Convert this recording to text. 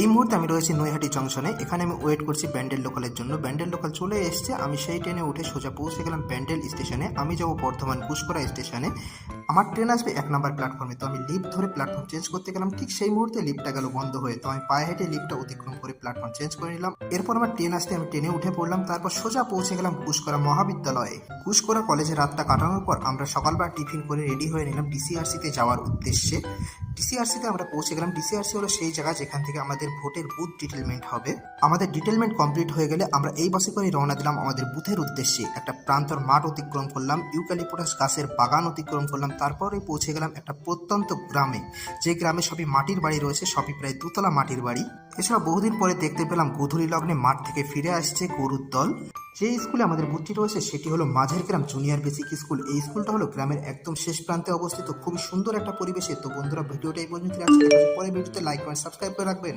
এই মুহূর্তে আমি রয়েছি নৈহাটি জংশনে। এখানে আমি ওয়েট করছি ব্যান্ডেল লোকালের জন্য। ব্যান্ডেল লোকাল চলে এসছে। আমি সেই ট্রেনে উঠে সোজা পৌঁছে গেলাম ব্যান্ডেল স্টেশনে। আমি যাবো বর্ধমান ঘুষকরা স্টেশনে। আমার ট্রেন আসবে 1 নম্বর প্ল্যাটফর্মে। তো আমি লিফট ধরে প্ল্যাটফর্ম চেঞ্জ করতে গেলাম। ঠিক সেই মুহূর্তে লিফটটা গেল বন্ধ হয়ে। তো আমি পায়ে হেঁটে লিফটটা অতিক্রম করে প্ল্যাটফর্ম চেঞ্জ করে নিলাম। এরপর আমার ট্রেন আসতে আমি ট্রেনে উঠে পড়লাম। তারপর সোজা পৌঁছে গেলাম ঘুষকরা মহাবিদ্যালয়ে। ঘুষকরা কলেজে রাতটা কাটানোর পর আমরা সকালবেলা টিফিন করে রেডি হয়ে নিলাম ডিসিআরসিতে যাওয়ার উদ্দেশ্যে। ডিসিআরসিতে আমরা পৌঁছে গেলাম। ডিসিআরসি হলো সেই জায়গা যেখান থেকে আমাদের ভোটের বুথ ডিটেলমেন্ট হবে। আমাদের ডিটেলমেন্ট কমপ্লিট হয়ে গেলে আমরা এই বাসে করে রওনা দিলাম আমাদের বুথের উদ্দেশ্যে। একটা প্রান্তর মাঠ অতিক্রম করলাম, ইউক্যালিপটাস গাছের বাগান অতিক্রম করলাম, তারপরে পৌঁছে গেলাম একটা প্রত্যন্ত গ্রামে। যে গ্রামে সবই মাটির বাড়ি রয়েছে, সবই প্রায় দুতলা মাটির বাড়ি। এছাড়া বহুদিন পরে দেখতে পেলাম গোধূলি লগ্নে মাঠ থেকে ফিরে আসছে গরুর দল। যে স্কুলে আমাদের বুথটি রয়েছে সেটি হলো মাঝের গ্রাম জুনিয়র বেসিক স্কুল। এই স্কুলটা হলো গ্রামের একদম শেষ প্রান্তে অবস্থিত, খুবই সুন্দর একটা পরিবেশে। তো বন্ধুরা, ভিডিওটা এই পর্যন্ত রাখছি। পরে ভিডিওতে লাইক কমেন্ট সাবস্ক্রাইব করে রাখবেন।